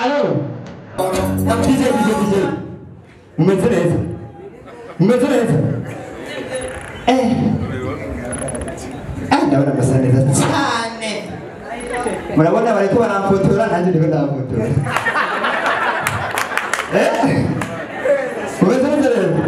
Alo. DJ. Umeze neza. Ndabona basa neza cyane. Murabona bariko baramfotora nanjye ndiko ndafotora. Umeze neza rero.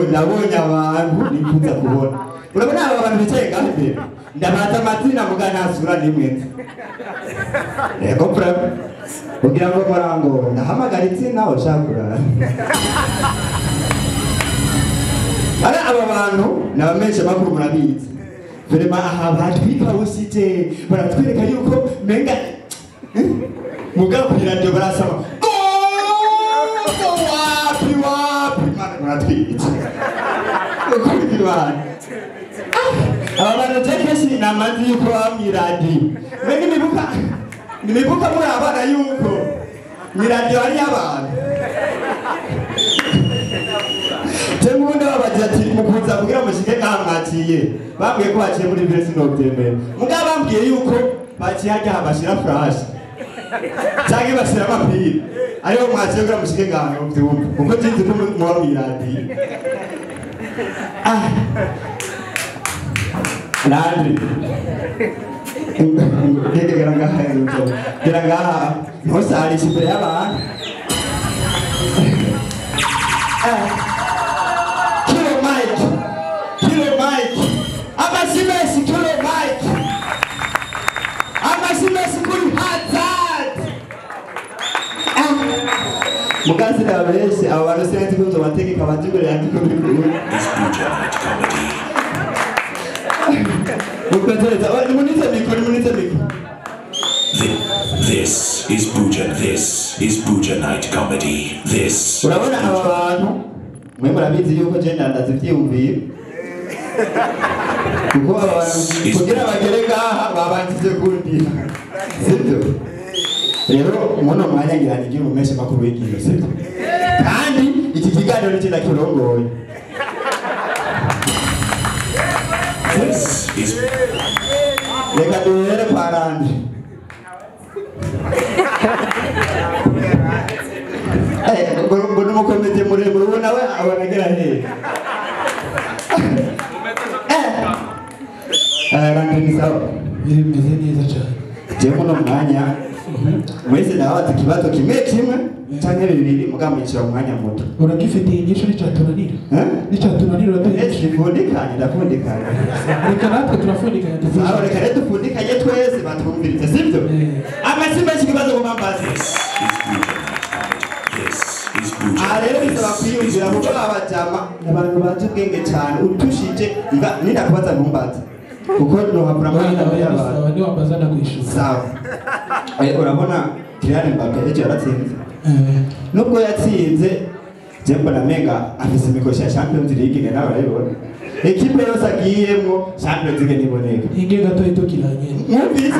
Ndabonye abantu nifuza kubona. Urabona aba bantu bicaye kandi ndabaza amazina mugana asura nimwe. Yego problem. Kugira ngo murango ndahamagara itsinda ushakura. Aba bantu nabamesha makuru murabizi. Vrema aha batwika usite baratwereka yuko menga mugabira radio barasaba. Wapi muratwika. Ukubirwana. Abantu cyane namazi yuko amiradi. Mengi nibuka muri abana yuko miradi ari abantu. Temundi babaje ati mukuza kugira mushike kamwatiye. Bambwiye ko baciye muri Verse November. Mugaba bambwiye yuko baciye hajya bashira flash. Cyangwa bashira amapiri. Ariyo mwaciye kugira mushike ngano byumva. Kuko tinzi ko mu miradi. Nandi. Geranga ntosari imbere y'abantu. Kilo Mike. Amasimesi Kilo Mike. Amasimesi kuri Hazard. Mukazi na bese abo bantu senti ko bategeka batigore yandiko bikuru. This is Buja Night Comedy. This. Urabona abantu mwe murabizi yuko genda ndazivyumviye. Kuko abantu kugira bagere ngaha babanjije kundi. Sibyo? Rero umuntu mwanya ngirana igihe umeshe makuru y'igihe sibyo? Kandi iki kiganiro cyenda kirongoye. This is Leka duhere parandi. Ngono mukomeze muremure ubona we abanagera he. Randi sawa. Bimeze neza cyane. Je muno mwanya mwese nabaza kibazo kimwe cyangwa bibiri mugambikira umwanya muto. Uragifitiye inyisho n'icyatunanira. N'icyatunanira ndafundikanye. Reka natwe turafundikanye. Reka rero dufundikanye twese batwumvirize sibyo? Amasimba kibazo kumambaza. Rero bisaba kwiyumvira kuko abajama abantu bazi ubwenge cyane utushije ninakubaza ntumbaze kuko nohapura mwanya y'abantu ni wambaza ndakwishura. Sawa. Urabona Kylian Mbappe ejo yaratsinze. Nubwo yatsinze je mbona menga afise imikoshi ya Champions League nawe urayibona. Ekipe yose agiyemo Champions League niboneka. Inge gato itokiranye. Mwumvise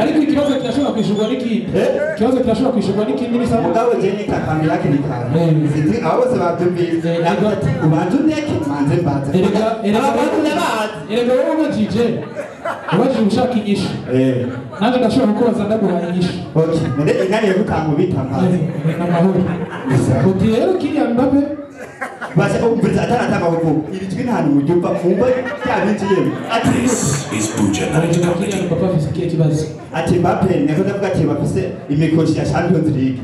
ariko ikibazo kirashobora kwishurwa n'ikindi. Ikibazo kirashobora kwishurwa n'ikindi bisa mugabo je ni kakami yake ni kana. Sinzi abo bose babyumvise. Nagati ubanze ndeke manze mbaze. Erega wowe umajije. Ubajije ushaka inyishu. Naje ndashobora kukubaza ndaguha inyishu. Okay. Nende ingani yagutanga ubitamaze. Namahoro. Uti rero Kylian Mbappe base umviriza ataratanga uvuga ibitwi ntani mu jumba kumva cyabinjiye is Buja Night Comedy. Papa afise kibazo ati Mbappe nako ndavuga ati bafise imikoshi ya Champions League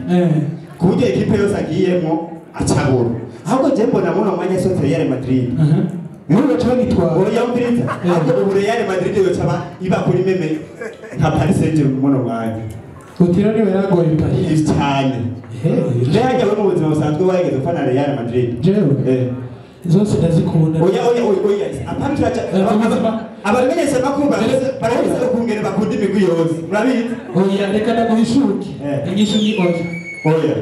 kuje ekipe yose agiyemo acabura ahubwo je mbona muno mwanya sote Real Madrid muri bacha bagitwara oya umviriza ahubwo ubu Real Madrid yo caba iba kuri meme nka Paris Saint-Germain muno mwanya utira niwe yagoye Paris cyane Ndege mu buzima busanzwe wageze ufana Real Madrid. Jewe. Zose ndazikunda. Oya. Apana acha. Abamenyesha makumba barahise kungere bakunda imigwi yose. Urabizi? Oya reka ndaguhishuke. Inyishu ni oya.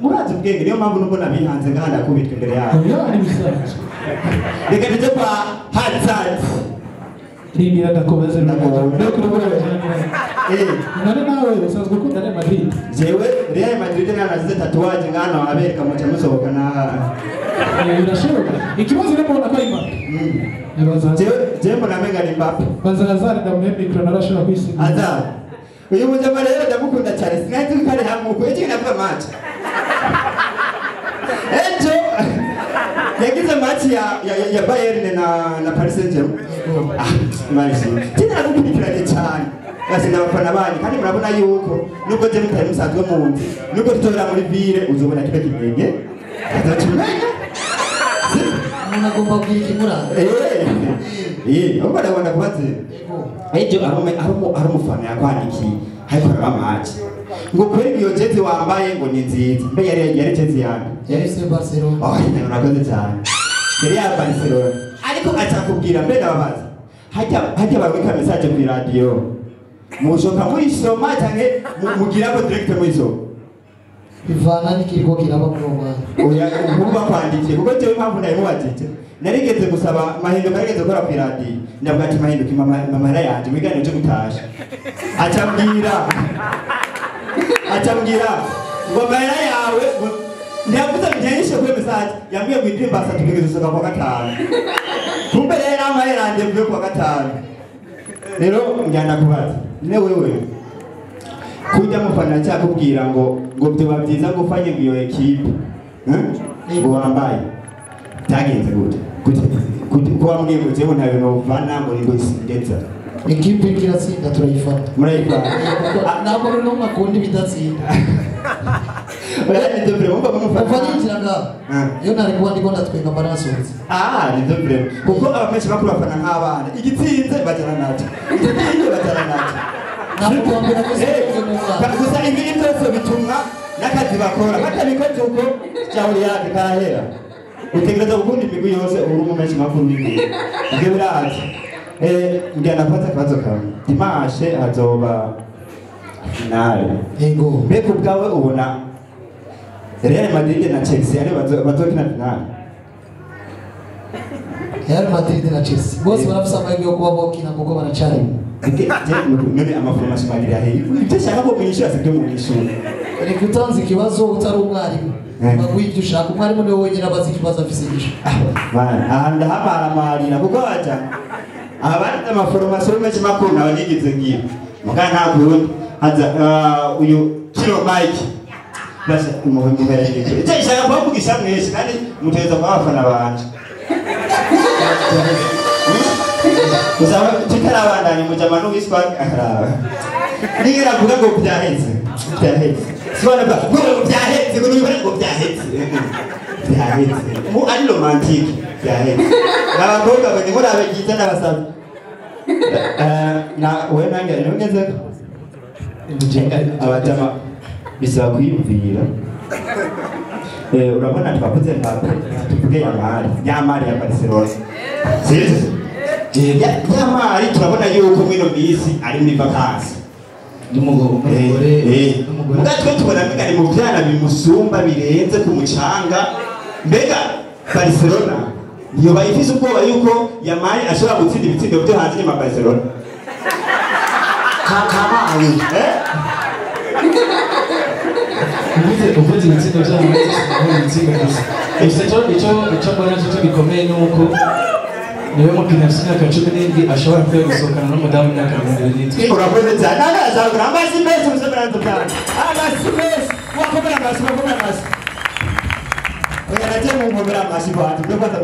Murazi ubwenge niyo mpamvu nuko nabihanze ngahanda kubitwa imbere yawe. Oya ari bisanzwe. Reka tujye kwa Hazard. Rimira ndakobaza ndakobaza. none nawe usanzwe ukunda Real Madrid jewe Real Madrid nanazize tatuwaje ngano abereka muca musohoka na birashoboka ikibazo rero mbona ko Mbappe jewe mbona menga ni Mbappe bazazari ndamwe micro narashobora kwisiga azari uyu mujama rero ndamukunda cyane sinahise kare hamuko iki navuga match ejo yagize match ya Bayern na Paris Saint-Germain nice tena gukurikiranye cyane basi n'abafana bandi kandi murabona yuko nubwo je mutari musanzwe munzi nubwo tutora muri ville uzobona kibe kigenge azakimenya umuntu agomba kugira ikimuranga ahubwo ndabona kubaze ejo ari umufana yakwandikiye ariko aramatch ngo kweri iyo jezi wambaye ngo ni nziza mbe yari jezi yanjye yari se Barcelona nakoze cyane yari ya Barcelona ariko acakubwira mbe ndababaza hajya barwika message kuri radio mushoka muyisoma cyane mugira ko direct muyisoma bivana n'ikiriko kiraba mu Rwanda oya uba kwandikiye kuko cyo impamvu nayo mubajije narigeze gusaba mahinduka narigeze gukora kuri radio ndavuga ati mahinduka mamara yanje migane cyo gutasha acambwira ngo mahera yawe ntiyavuze byinshi kuri message yambwiye ngo indirimbo asa tugezesoka kwa gatanu kumbe rero amahera yanje mvuye kwa gatanu rero njyana kubaza ne wewe kujya mufana cyakubwira ngo byoba byiza ngo ufanye iyo equipe ngo wambaye byagenze gute ko wambwiye ngo jewe ntawe no vana ngo ngo isindetsa equipe iratsinda turayifata murayifata ntabwo rero makunda ibidatsinda oya ni dobre mumva bamufata uvanitiraga iyo nari kuba ndiko ndatwenga marasohotse ni dobre kuko abamenshi bakuru bafana nk'abana igitsinze bajana nacyo igitsinze bajana nacyo nakukwambira gusa ibiri byose bitumwa n'akazi bakora batabikoze uko cyahuri yake karahera utegereza gukunda imigwi yose uri umumenshi makuru w'ibintu ibyo birazi njyana nafata akabazo kawe dimashe hazoba finale yego mbega ubwawe ubona Real Madrid na Chelsea ari bazokina finale Real Madrid na Chelsea bose barafisa amahirwe yo kuba bokina kuko baracari none amaforomasi magira hehe ibyo shaka ko mwishyura sibyo mwishyura reka utanze ikibazo utari umwarimu baguha ibyo ushaka umwarimu niwe wenyine abazi ikibazo afise igisho aha ndahamaramarira kuko waja abandi amaforomasi menshi makuru nabanyigize ngiye muga ntabwo haza uyu kilo Mike basi umuhereye icyo shaka kuvugisha mwese kandi muteza kwa abafana banje Usaba tukarabandanya mujama no wiswa akaraba. Nigira kuvuga ngo byaheze. Sibona ba ngo byaheze ngo niba ngo byaheze. Byaheze. Mu ari romantique byaheze. N'abakobwa bane muri abagize n'abasaza. Na we nange nongeze abajama bisaba kwiyumvira. Urabona twakoze Mbappe tuvuge Yamari ya Barcelona. Sisi Yamari turabona yuko mwino bisi ari muri vacances n'umugore mugatwe tubona bigari mu byana bimusumba birenze ku mucanga mbega Barcelona niyo bayifise ubwoba yuko Yamari ashobora gutsinda ibitsindo byo hanze nyuma Barcelona kamawe uvuze ibitsindo byo hanze ibitsindo gusa icyo mbona cyo gikomeye ni uko niwe mupina afite imyaka 17 ashobora kuba gusohokana n'umudamu w'imyaka 27 urakoze cyane azagura amasi meza ubuzima bwanjye amasi meza wakomera amasi oya nagiye mu nkomera amasi bwanjye byo kwata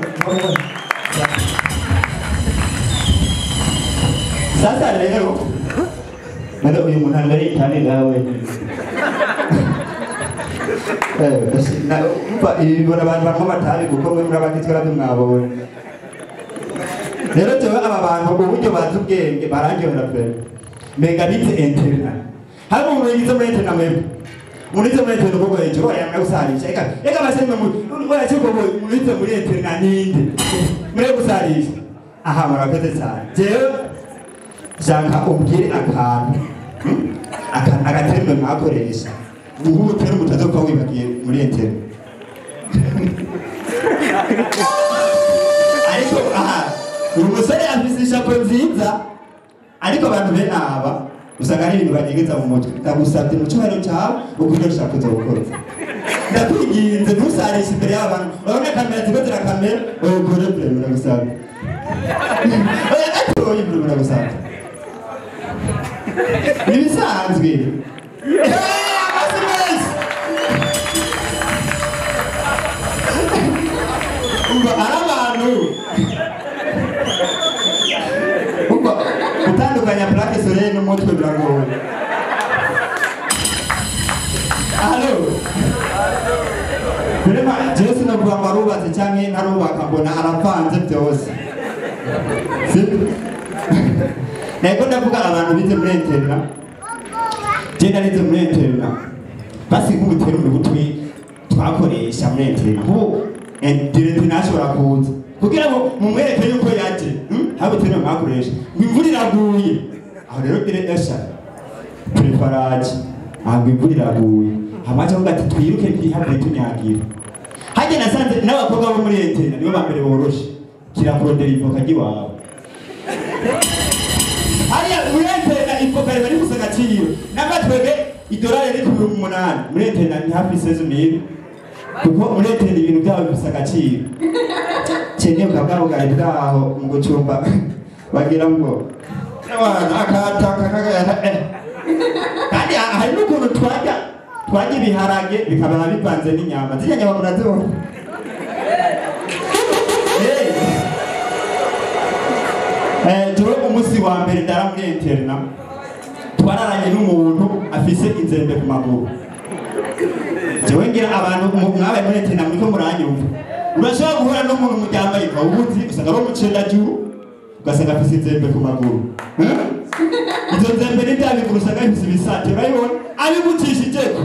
sasa rero nada uyu muntu angari cyane nawe ibibona abantu bamwe batabi kuko mwe muri abakitwara mwabonye rero tewe aba bantu uburyo bazi ubwenge barangirana pe mega bite interna hari umuntu yigize muri interna mwebwe muri interna ubwo hejuru yamwe gusarisha eka basemwe mu ya cyo muri interna ninde muri gusarisha aha murakoze cyane jewe shaka umbwire akantu agatembe mwakoresha ubu utari mutazoka wibagiye muri interna ariko aha uyu musore afise ishapo nziza ariko abantu bene aba usanga ari ibintu banyegeza mu mutwe ndagusabye mu cyubahiro cyawe uburyo ushaka kuzawukora ndakwinginze ntusarishe imbere y'abantu urabona kamera ziko zirakamera ubugore bure ndagusabye oya gatoya bure ndagusabye nibisanzwe utandukanya plaque solaire n'umutwe biragoye. Allo Birema Jesu no kuba marubatse cyangwa ntarubaka mbona aravanze byose Nego ndavuga abantu bize muri interna Jenda nize muri interna basi nk'ubutero mu butwi twakoresha muri interna ho international kuza kugira ngo mumwereke yuko yaje habo tene mwakoresha imvura iraguye aho rero esha preparage ahubwo imvura iraguye hamaze ngo ati twiruke ntihabe tunyagira hajye nasanze n'abakobwa bo muri interna nibo bambere boroshe kirakurondera ivoka giwawe hariya muri interna ivoka bari gusanga cyiyo n'amatwege idolari riri ku 8 muri interna ni hafi 16,000 kuko muri interna ibintu byabo bisanga cyiyo Chenye ukabwa ugari bwaho mu gucumba bagira ngo akataka kandi hari n'ukuntu twajya ibiharage bikaba bivanze n'inyama ziriya nyama murazibona jewe umunsi wa mbere ndara muri interna twararanye n'umuntu afise inzembe ku maguru jewe ngira abantu mwabaye muri interna muriko muranyumva urashobora guhura n'umuntu mujyambaye kawubuzi usanga ari umucenda juru ugasanga afise inzembe ku maguru izo nzembe n'ibyabiguru usanga bifise ibisate urabibona abigutishijeko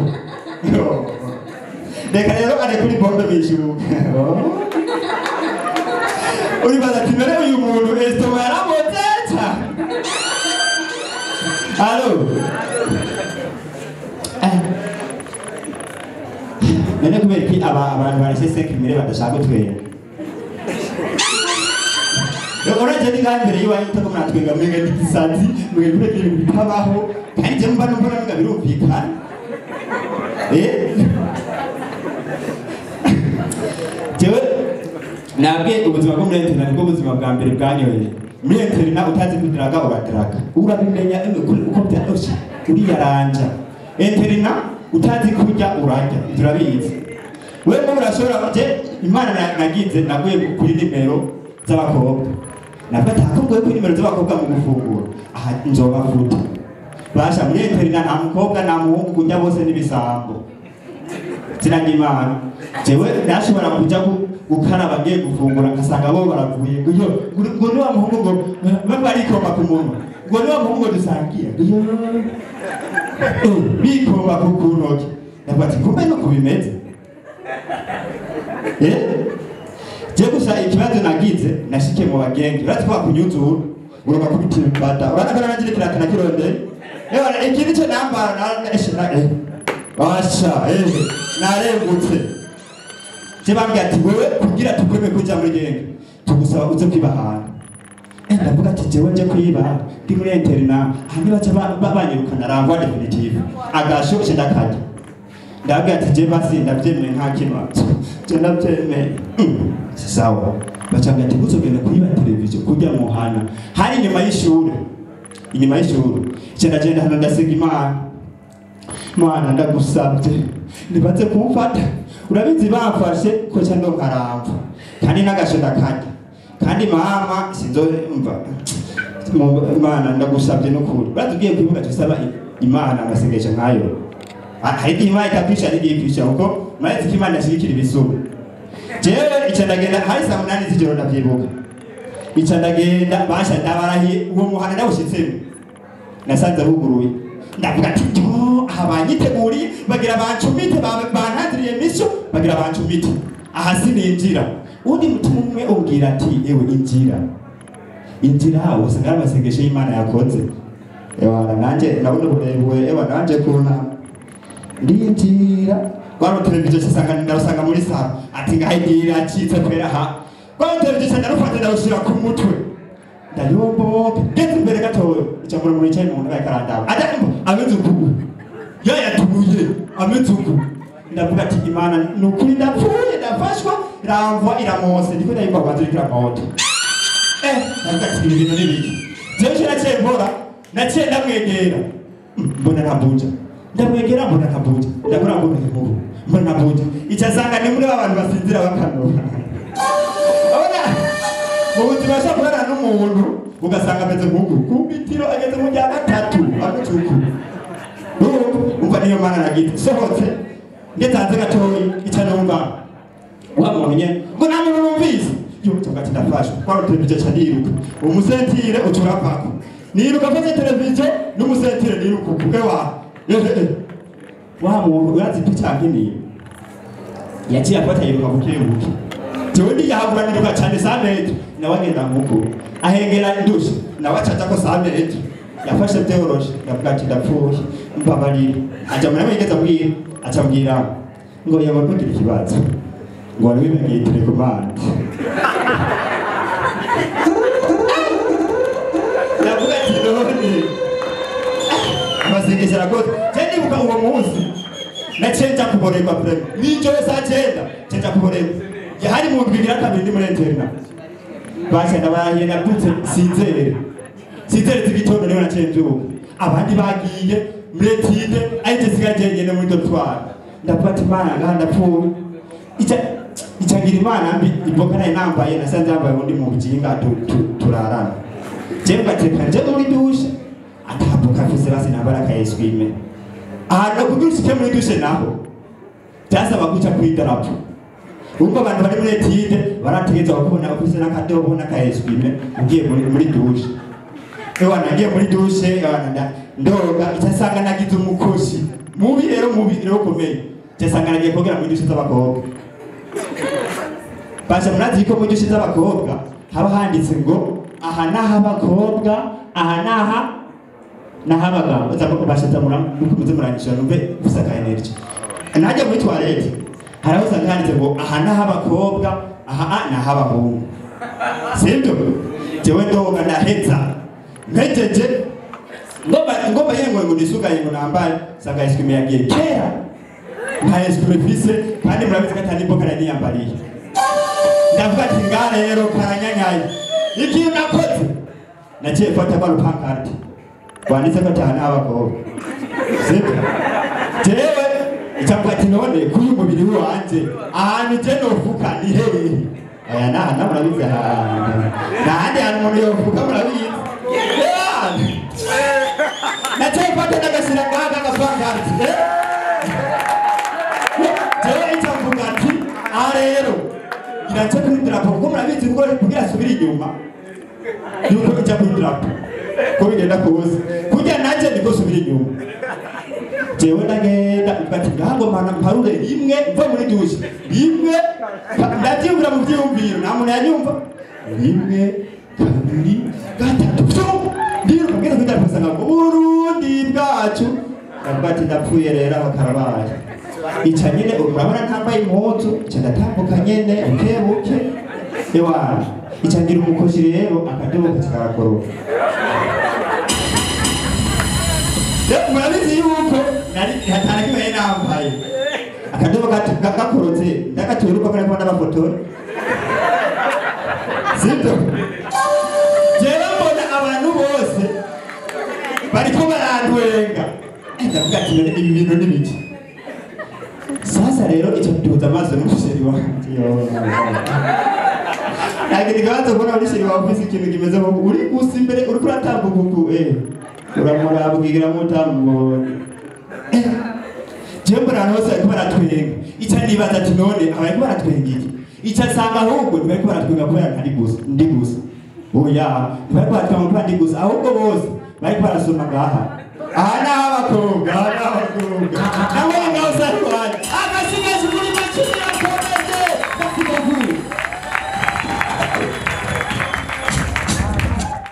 reka rero ari kuri bombe bishuka uribaza ati mbere uyu muntu esitoma yaramuteta alo nene kubera iki abantu barashese kimere badashaka twera Uraje ni ngambere yiwa yitako muratwenga mwenge ndikisanzi mwenge kure kiri bitabaho kandi je mbana mbona nga birumvikana jewe nabwe ubuzima bwo muri internet nibwo buzima bwa mbere bwanyoye muri internet utazi kudiraga uradiraga urabimenya uko byaroshe uri yaranja internet utazi kujya urajya turabizi wewe urashobora je imana nagize naguye kuri nimero z'abakobwa nafata akubwo kuri nimero z'abakobwa mu gufungura aha nzoba futa basha muri internet nta mukobwa nta muhungu kujya bose nibisambo ziranye imana jewe nashobora kujya gukaraba ngiye gufungura ngasanga bo baravuye ngo ni wa muhungu ngo barikoma ku muntu ngo ni wa muhungu dusangiye bikoma ku ntoki ndabati kumbe no kubimeze je gusa ikibazo nagize nashike mu bagenge uratwa kunyuzura uroka kubitira bata uranakana nagire kiratana kironde ikindi cyo nambara na eshina Asha narengutse Jebambye ati wewe kugira tukweme kuja muri genge tugusaba uze kwiba ahantu ndavuga ati jewe nje kwiba ndi muri interna handi baca banyirukana rangwa definitive agashoshe ndakajya ndabwe ati je basi ndabyemeye nta kibazo je ndabyemeye sawa bacanga ati uzogenda kwiba televiziyo kujya mu hana hari inyuma y'ishuri cyenda cyenda hano ndasiga Imana ndagusabye nibaze kumfata urabizi bafashe ko cyando karamva kandi nagasho ndakajya kandi mama sinzomva Imana ndagusabye no kuri batubwiye kwibuka tusaba Imana amasengesho nkayo hari Imana itapisha n'igipisha uko maze Imana ashikira ibisubu jewe icandagenda hari saa 8 z'ijoro ndavyibuka icandagenda basha ndabarahiye uwo muhana ndawushitsemo nasanze buguruye ndavuga ati abanyiteguriye bagira bancumite bantadiriye misyo bagira bancumite aha sininjira undi mutima umwe ubwira ati ewe injira usanga amasengesho y'Imana yakoze ewa nanje nabone burebuwe ewa nanje kuna ndinjira kwaro televiziyo cyasanga ndarusanga muri sala ati ngahidira acitse kwera ha kwaro televiziyo ndarufata ndarushira ku mutwe ndayomboka ngeze imbere gatoya icambura mu bicaye mu nda karandaba aja ameze uku yatubuye ameze uku ndavuga ati Imana nukuri ndapfuye ndafashwa ramvwa iramose ndiko ndayimba kwazirikira moto ndavuga ati ibintu n'ibiki jeje naciye mbora naciye ndamwegera mbona nkabuja ndamwegera mbona nkabuja ndakora ngo mbona nkabuja icasanga ni muri abantu basinzira bakanura abona mu buzima bashobora n'umuntu ugasanga ameze nk'uku kumbitiro ageze mu rya gatatu amucuku umva niyo Mana nagite sohotse ngetanze gatoyi ica numva wamunye ngo namwe numvise yuko ngati ndafashwe kwaro televiziyo cha niruka umusentire uturapako niruka fate televiziyo n'umusentire niruka kuke wa muntu urazi picha ngini yaciye afata yiruka bukebuke Tundi yahabura niruka cyane sameto nawagenda muko ahengera indusha nawacaca ko sameto yafashe teoroje yavuga ati ndapfuye mbabarira aja muri yigeza bwira acabwira ngo yabona kugira ikibazo ngo ari bimenye telekomande yavuga ati none amasengesho arakoze cyane nibuka uwo munsi nacenja kuborerwa prime nijo saa 9 cenja kuborerwa yahari mu ndwi kabiri ndi muri interna bashenda barahenda dutse sinzere z'igitondo niho nacenjuka abandi bagiye muri tide ahite sigaje nyene muri dortoir ndavuga ati Mana nganda pfuye icangira Imana mbi iboka nayo nambaye nasanze yambaye undi mu bijinga turarana jemba tekanje muri dushe atabuka afise basi nambara kayeswime no kudushike muri dushe naho byasaba guca kwidarapo ubwo abantu bari muri etide barategeza kubona afise n'akadobo n'akayeswime ugiye muri dushe ewa nagiye muri dushe ndoga itasanga nagize umukoshi mubi rero komeye cyasanga nagiye kogera muri dushe z'abakobwa basha murazi ko muri dushe z'abakobwa haba handitse ngo aha naha abakobwa aha naha abagabo uzaba bashatse muze murangishira numve gusaka energy najya muri toilette haraho usanga handitse ngo aha naha abakobwa aha naha abahungu sibyo jewe ndoga ndaheza ntejeje ngomba yengo ngo nisugaye ngo nambaye sanga eskume yagiye kera nta eskume fise kandi murabizi ko atani boka niyambariye ndavuga ati ngare rero karanyanyaye iki nakoze naciye fata kwa pancarte wanditse ko cyane abakobwa sibyo jewe icyampa ati none kuri mubiri wanje ahantu je nofuka ni hehe aya na murabizi nahandi hantu umuntu yofuka murabizi naciye fata n'agasira ngaga gapancarte jewe icyamvuga ati aha rero irace kuri drapo kuko murabizi ngo kugira asubire inyuma yuko ijya kuri drapo ko bigenda kubuza kujya nanje niko subira inyuma jewe ndagenda ngati ngaho mana mparure rimwe mva muri dushe rimwe ndabyumvira mu byumviro nta muntu yanyumva rimwe kabiri gatatu ndiro kubwira ko ndapasanga ngo Burundi bwacu ngati ndapfuye rero abakarabaye ica nyine urabona ntambaye impuzu ica ndatambuka nyene ukebuke ewa ica ngira umukozi rero akadobo kakarakoroka murabizi yuko nari hatanakibaye nambaye akadobo gakorotse ndagaturuka kare kwa n'abafotora sibyo jewe mbona abantu bose bariko barandwenga ndavuga ati ibi bintu n'ibiki sasa rero icyo tuza amaso n'umusheri wanjye nagiri gato kubona umusheri wawe ufise ikintu kimeze nko uri gusa imbere uri kuratambuka uramurabwira mutamubone jewe mbona hose ariko baratwenga icyo nibaza ati none abariko baratwenga iki icyo asanga ahubwo ntibariko baratwenga kubera ntari gusa ndi gusa oya ntibariko baratwenga kubera ndi gusa ahubwo bose bariko barasoma ngaha aha naho abakobwa